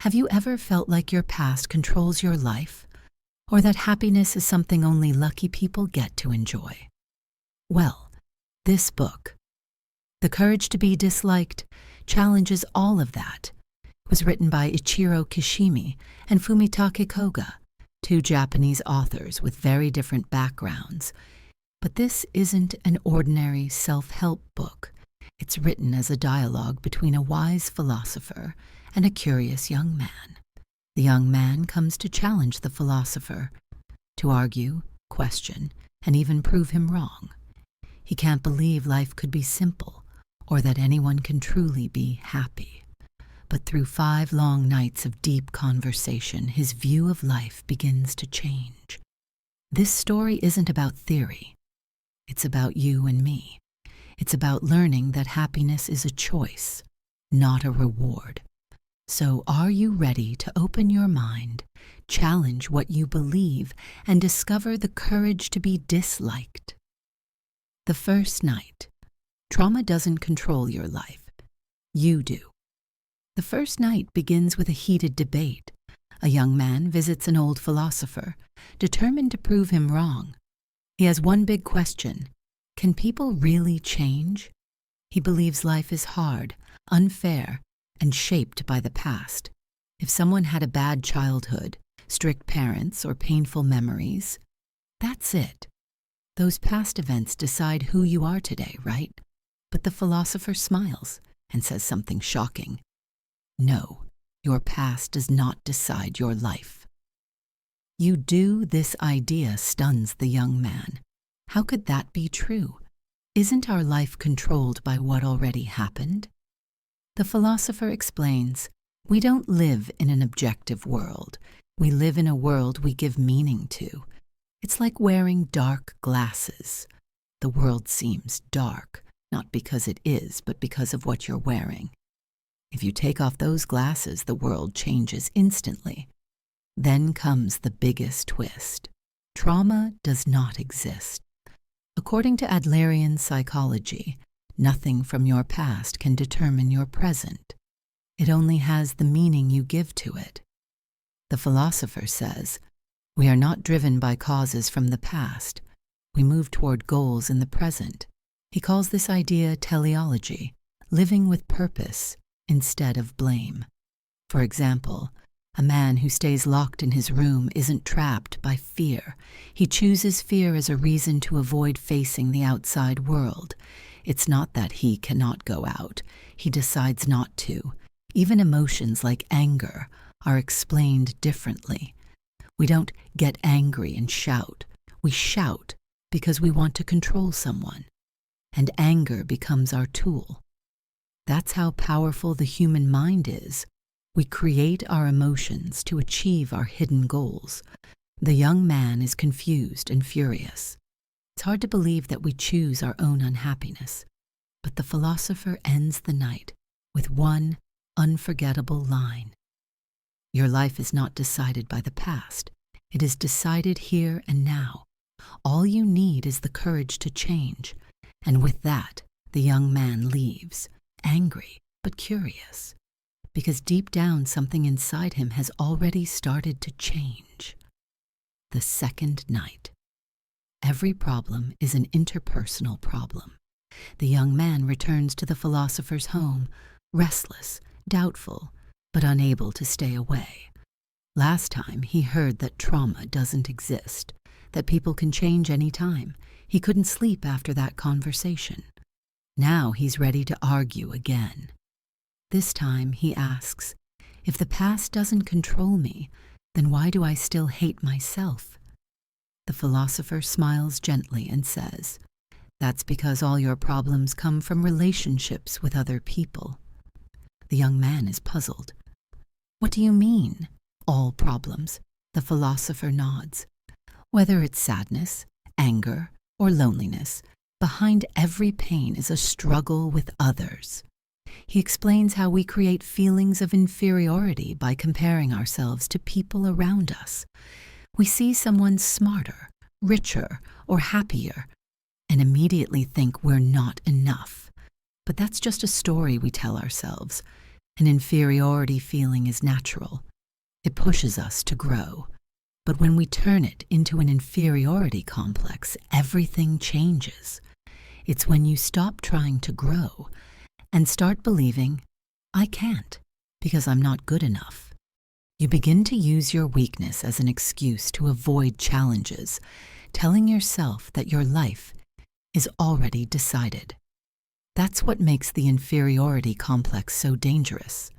Have you ever felt like your past controls your life, or that happiness is something only lucky people get to enjoy? Well, this book, The Courage to be Disliked, challenges all of that. It was written by Ichiro Kishimi and Fumitake Koga, two Japanese authors with very different backgrounds. But this isn't an ordinary self-help book. It's written as a dialogue between a wise philosopher and a curious young man. The young man comes to challenge the philosopher, to argue, question, and even prove him wrong. He can't believe life could be simple, or that anyone can truly be happy. But through 5 long nights of deep conversation, his view of life begins to change. This story isn't about theory. It's about you and me. It's about learning that happiness is a choice, not a reward. So are you ready to open your mind, challenge what you believe, and discover the courage to be disliked? The first night. Trauma doesn't control your life. You do. The first night begins with a heated debate. A young man visits an old philosopher, determined to prove him wrong. He has one big question. Can people really change? He believes life is hard, unfair, and shaped by the past. If someone had a bad childhood, strict parents, or painful memories, that's it. Those past events decide who you are today, right? But the philosopher smiles and says something shocking. No, your past does not decide your life. You do. This idea stuns the young man. How could that be true? Isn't our life controlled by what already happened? The philosopher explains, we don't live in an objective world. We live in a world we give meaning to. It's like wearing dark glasses. The world seems dark, not because it is, but because of what you're wearing. If you take off those glasses, the world changes instantly. Then comes the biggest twist. Trauma does not exist. According to Adlerian psychology, nothing from your past can determine your present. It only has the meaning you give to it. The philosopher says, we are not driven by causes from the past. We move toward goals in the present. He calls this idea teleology, living with purpose instead of blame. For example, a man who stays locked in his room isn't trapped by fear. He chooses fear as a reason to avoid facing the outside world. It's not that he cannot go out. He decides not to. Even emotions like anger are explained differently. We don't get angry and shout. We shout because we want to control someone. And anger becomes our tool. That's how powerful the human mind is. We create our emotions to achieve our hidden goals. The young man is confused and furious. It's hard to believe that we choose our own unhappiness. But the philosopher ends the night with one unforgettable line. Your life is not decided by the past. It is decided here and now. All you need is the courage to change. And with that, the young man leaves, angry but curious. Because deep down something inside him has already started to change. The second night. Every problem is an interpersonal problem. The young man returns to the philosopher's home, restless, doubtful, but unable to stay away. Last time he heard that trauma doesn't exist, that people can change any time. He couldn't sleep after that conversation. Now he's ready to argue again. This time he asks, if the past doesn't control me, then why do I still hate myself? The philosopher smiles gently and says, that's because all your problems come from relationships with other people. The young man is puzzled. What do you mean, all problems? The philosopher nods. Whether it's sadness, anger, or loneliness, behind every pain is a struggle with others. He explains how we create feelings of inferiority by comparing ourselves to people around us. We see someone smarter, richer, or happier, and immediately think we're not enough. But that's just a story we tell ourselves. An inferiority feeling is natural. It pushes us to grow. But when we turn it into an inferiority complex, everything changes. It's when you stop trying to grow and start believing, I can't because I'm not good enough. You begin to use your weakness as an excuse to avoid challenges, telling yourself that your life is already decided. That's what makes the inferiority complex so dangerous.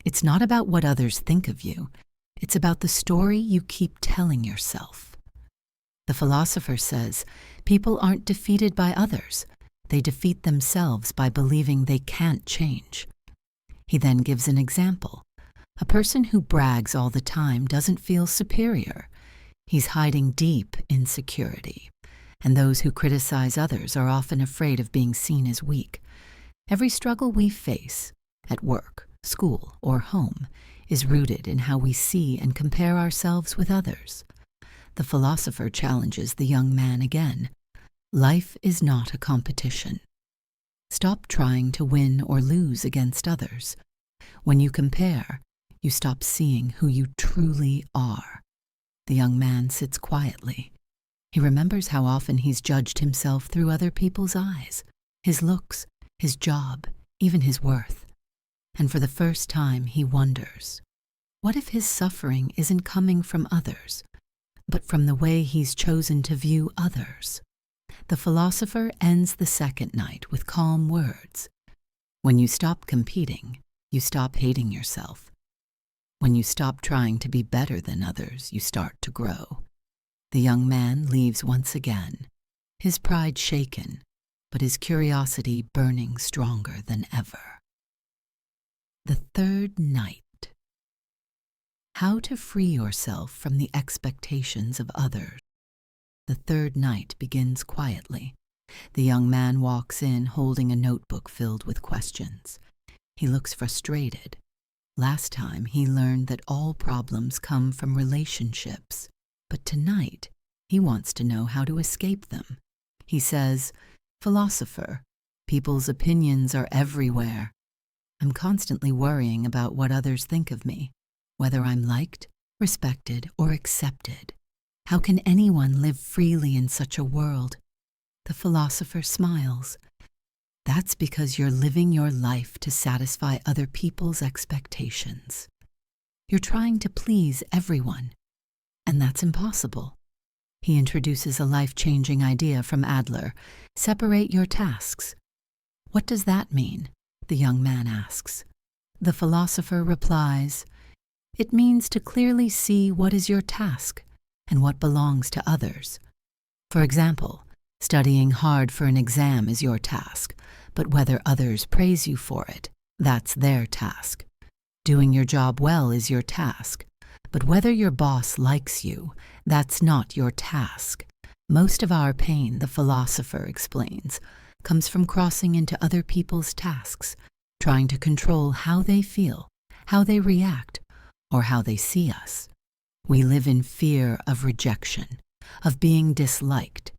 It's not about what others think of you. It's about the story you keep telling yourself. The philosopher says people aren't defeated by others. They defeat themselves by believing they can't change. He then gives an example. A person who brags all the time doesn't feel superior. He's hiding deep insecurity. And those who criticize others are often afraid of being seen as weak. Every struggle we face, at work, school, or home, is rooted in how we see and compare ourselves with others. The philosopher challenges the young man again. Life is not a competition. Stop trying to win or lose against others. When you compare, you stop seeing who you truly are. The young man sits quietly. He remembers how often he's judged himself through other people's eyes, his looks, his job, even his worth. And for the first time, he wonders, what if his suffering isn't coming from others, but from the way he's chosen to view others? The philosopher ends the second night with calm words. When you stop competing, you stop hating yourself. When you stop trying to be better than others, you start to grow. The young man leaves once again, his pride shaken, but his curiosity burning stronger than ever. The third night. How to free yourself from the expectations of others. The third night begins quietly. The young man walks in holding a notebook filled with questions. He looks frustrated. Last time he learned that all problems come from relationships, but tonight he wants to know how to escape them. He says, "Philosopher, people's opinions are everywhere. I'm constantly worrying about what others think of me, whether I'm liked, respected, or accepted. How can anyone live freely in such a world?" The philosopher smiles. That's because you're living your life to satisfy other people's expectations. You're trying to please everyone, and that's impossible. He introduces a life-changing idea from Adler. Separate your tasks. What does that mean? The young man asks. The philosopher replies, it means to clearly see what is your task and what belongs to others. For example, studying hard for an exam is your task, but whether others praise you for it, that's their task. Doing your job well is your task, but whether your boss likes you, that's not your task. Most of our pain, the philosopher explains, comes from crossing into other people's tasks, trying to control how they feel, how they react, or how they see us. We live in fear of rejection, of being disliked,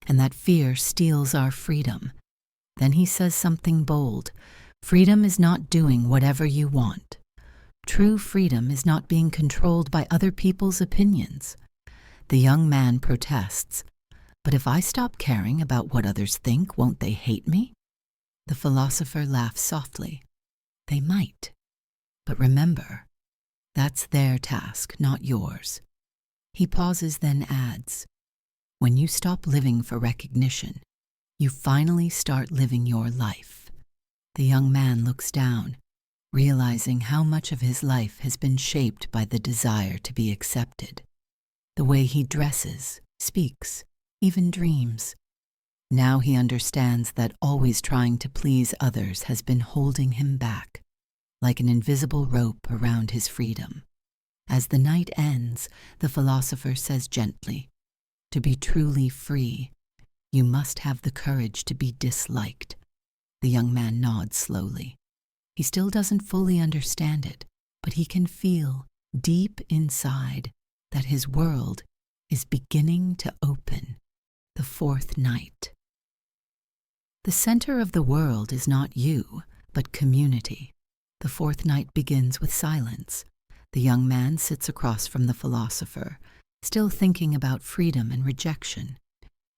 and that fear steals our freedom. Then he says something bold. Freedom is not doing whatever you want. True freedom is not being controlled by other people's opinions. The young man protests. But if I stop caring about what others think, won't they hate me? The philosopher laughs softly. They might. But remember, that's their task, not yours. He pauses, then adds, when you stop living for recognition, you finally start living your life. The young man looks down, realizing how much of his life has been shaped by the desire to be accepted. The way he dresses, speaks, even dreams. Now he understands that always trying to please others has been holding him back, like an invisible rope around his freedom. As the night ends, the philosopher says gently, to be truly free, you must have the courage to be disliked. The young man nods slowly. He still doesn't fully understand it, but he can feel deep inside that his world is beginning to open. The fourth night. The center of the world is not you, but community. The fourth night begins with silence. The young man sits across from the philosopher, still thinking about freedom and rejection.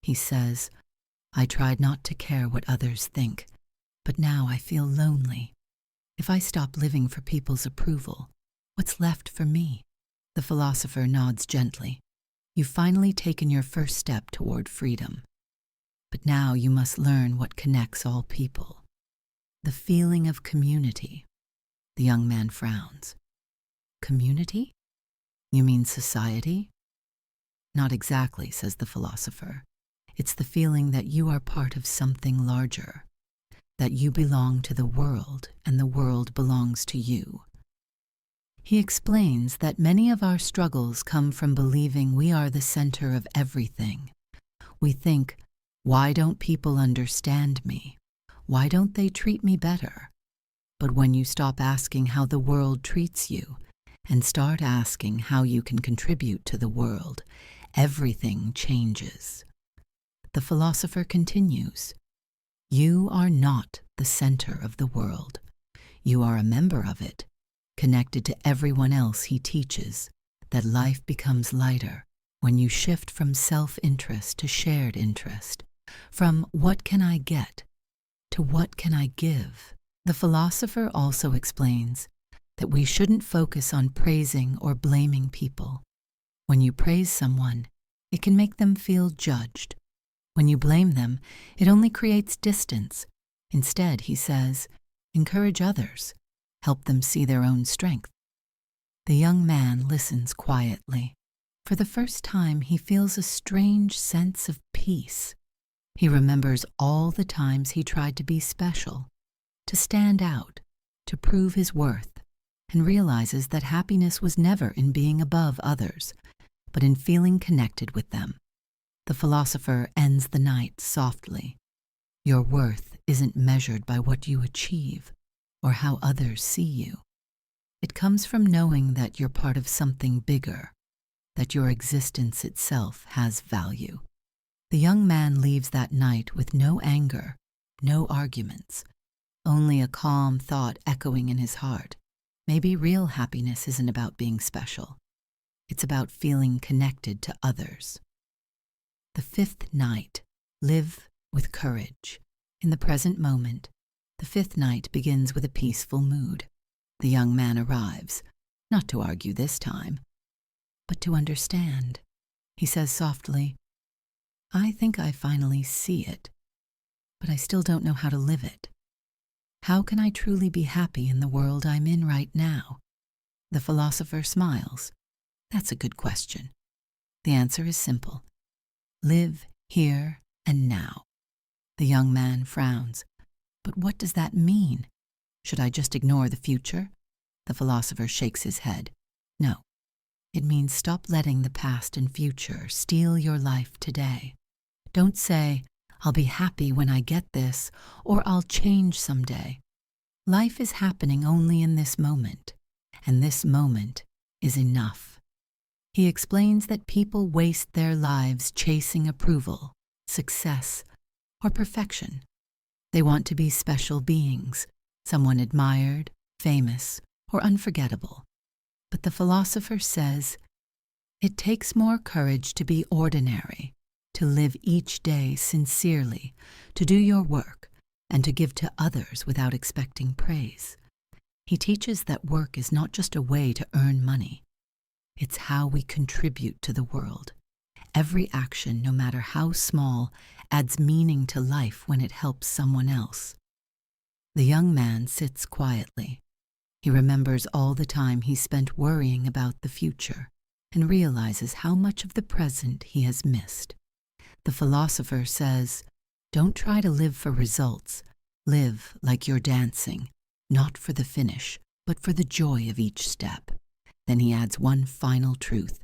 He says, "I tried not to care what others think, but now I feel lonely. If I stop living for people's approval, what's left for me?" The philosopher nods gently. "You've finally taken your first step toward freedom. But now you must learn what connects all people. The feeling of community." The young man frowns. "Community? You mean society?" "Not exactly," says the philosopher. "It's the feeling that you are part of something larger, that you belong to the world and the world belongs to you." He explains that many of our struggles come from believing we are the center of everything. We think, "Why don't people understand me? Why don't they treat me better?" But when you stop asking how the world treats you and start asking how you can contribute to the world, everything changes. The philosopher continues, "You are not the center of the world. You are a member of it, connected to everyone else." He teaches that life becomes lighter when you shift from self-interest to shared interest, from "what can I get" to "what can I give." The philosopher also explains that we shouldn't focus on praising or blaming people. When you praise someone, it can make them feel judged. When you blame them, it only creates distance. Instead, he says, encourage others, help them see their own strength. The young man listens quietly. For the first time, he feels a strange sense of peace. He remembers all the times he tried to be special, to stand out, to prove his worth, and realizes that happiness was never in being above others, but in feeling connected with them. The philosopher ends the night softly. Your worth isn't measured by what you achieve or how others see you. It comes from knowing that you're part of something bigger, that your existence itself has value. The young man leaves that night with no anger, no arguments, only a calm thought echoing in his heart. Maybe real happiness isn't about being special. It's about feeling connected to others. The fifth night, live with courage. In the present moment, the fifth night begins with a peaceful mood. The young man arrives, not to argue this time, but to understand. He says softly, "I think I finally see it, but I still don't know how to live it. How can I truly be happy in the world I'm in right now?" The philosopher smiles. "That's a good question. The answer is simple. Live here and now." The young man frowns. "But what does that mean? Should I just ignore the future?" The philosopher shakes his head. "No. It means stop letting the past and future steal your life today. Don't say, 'I'll be happy when I get this,' or 'I'll change someday.' Life is happening only in this moment, and this moment is enough." He explains that people waste their lives chasing approval, success, or perfection. They want to be special beings, someone admired, famous, or unforgettable. But the philosopher says, it takes more courage to be ordinary, to live each day sincerely, to do your work, and to give to others without expecting praise. He teaches that work is not just a way to earn money. It's how we contribute to the world. Every action, no matter how small, adds meaning to life when it helps someone else. The young man sits quietly. He remembers all the time he spent worrying about the future and realizes how much of the present he has missed. The philosopher says, "Don't try to live for results. Live like you're dancing, not for the finish, but for the joy of each step." Then he adds one final truth.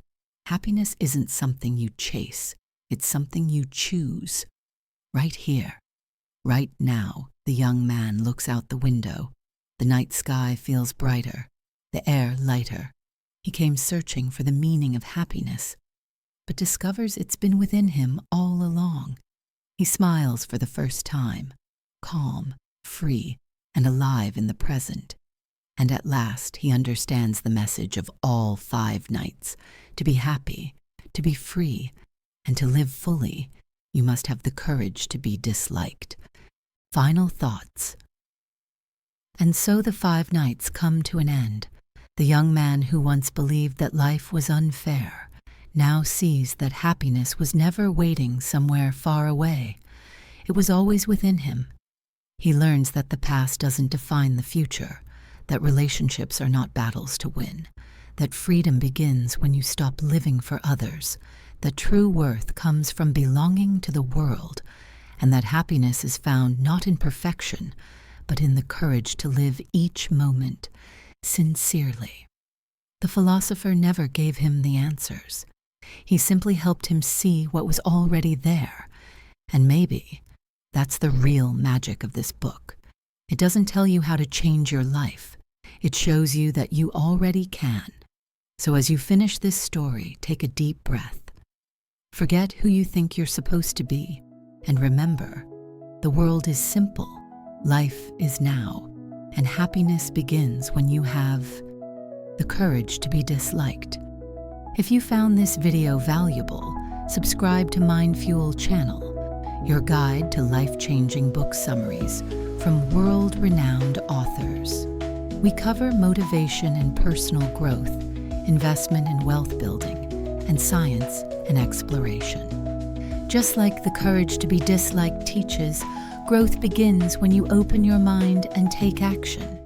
Happiness isn't something you chase. It's something you choose. Right here, right now, the young man looks out the window. The night sky feels brighter, the air lighter. He came searching for the meaning of happiness, but discovers it's been within him all along. He smiles for the first time, calm, free, and alive in the present. And at last he understands the message of all 5 knights. To be happy, to be free, and to live fully, you must have the courage to be disliked. Final thoughts. And so the 5 knights come to an end. The young man who once believed that life was unfair now sees that happiness was never waiting somewhere far away. It was always within him. He learns that the past doesn't define the future, that relationships are not battles to win, that freedom begins when you stop living for others, that true worth comes from belonging to the world, and that happiness is found not in perfection, but in the courage to live each moment sincerely. The philosopher never gave him the answers. He simply helped him see what was already there, and maybe that's the real magic of this book. It doesn't tell you how to change your life. It shows you that you already can. So as you finish this story, take a deep breath. Forget who you think you're supposed to be, and remember, the world is simple, life is now, and happiness begins when you have the courage to be disliked. If you found this video valuable, subscribe to Mind Fuel channel, your guide to life-changing book summaries from world-renowned authors. We cover motivation and personal growth, investment and wealth building, and science and exploration. Just like the courage to be disliked teaches, growth begins when you open your mind and take action.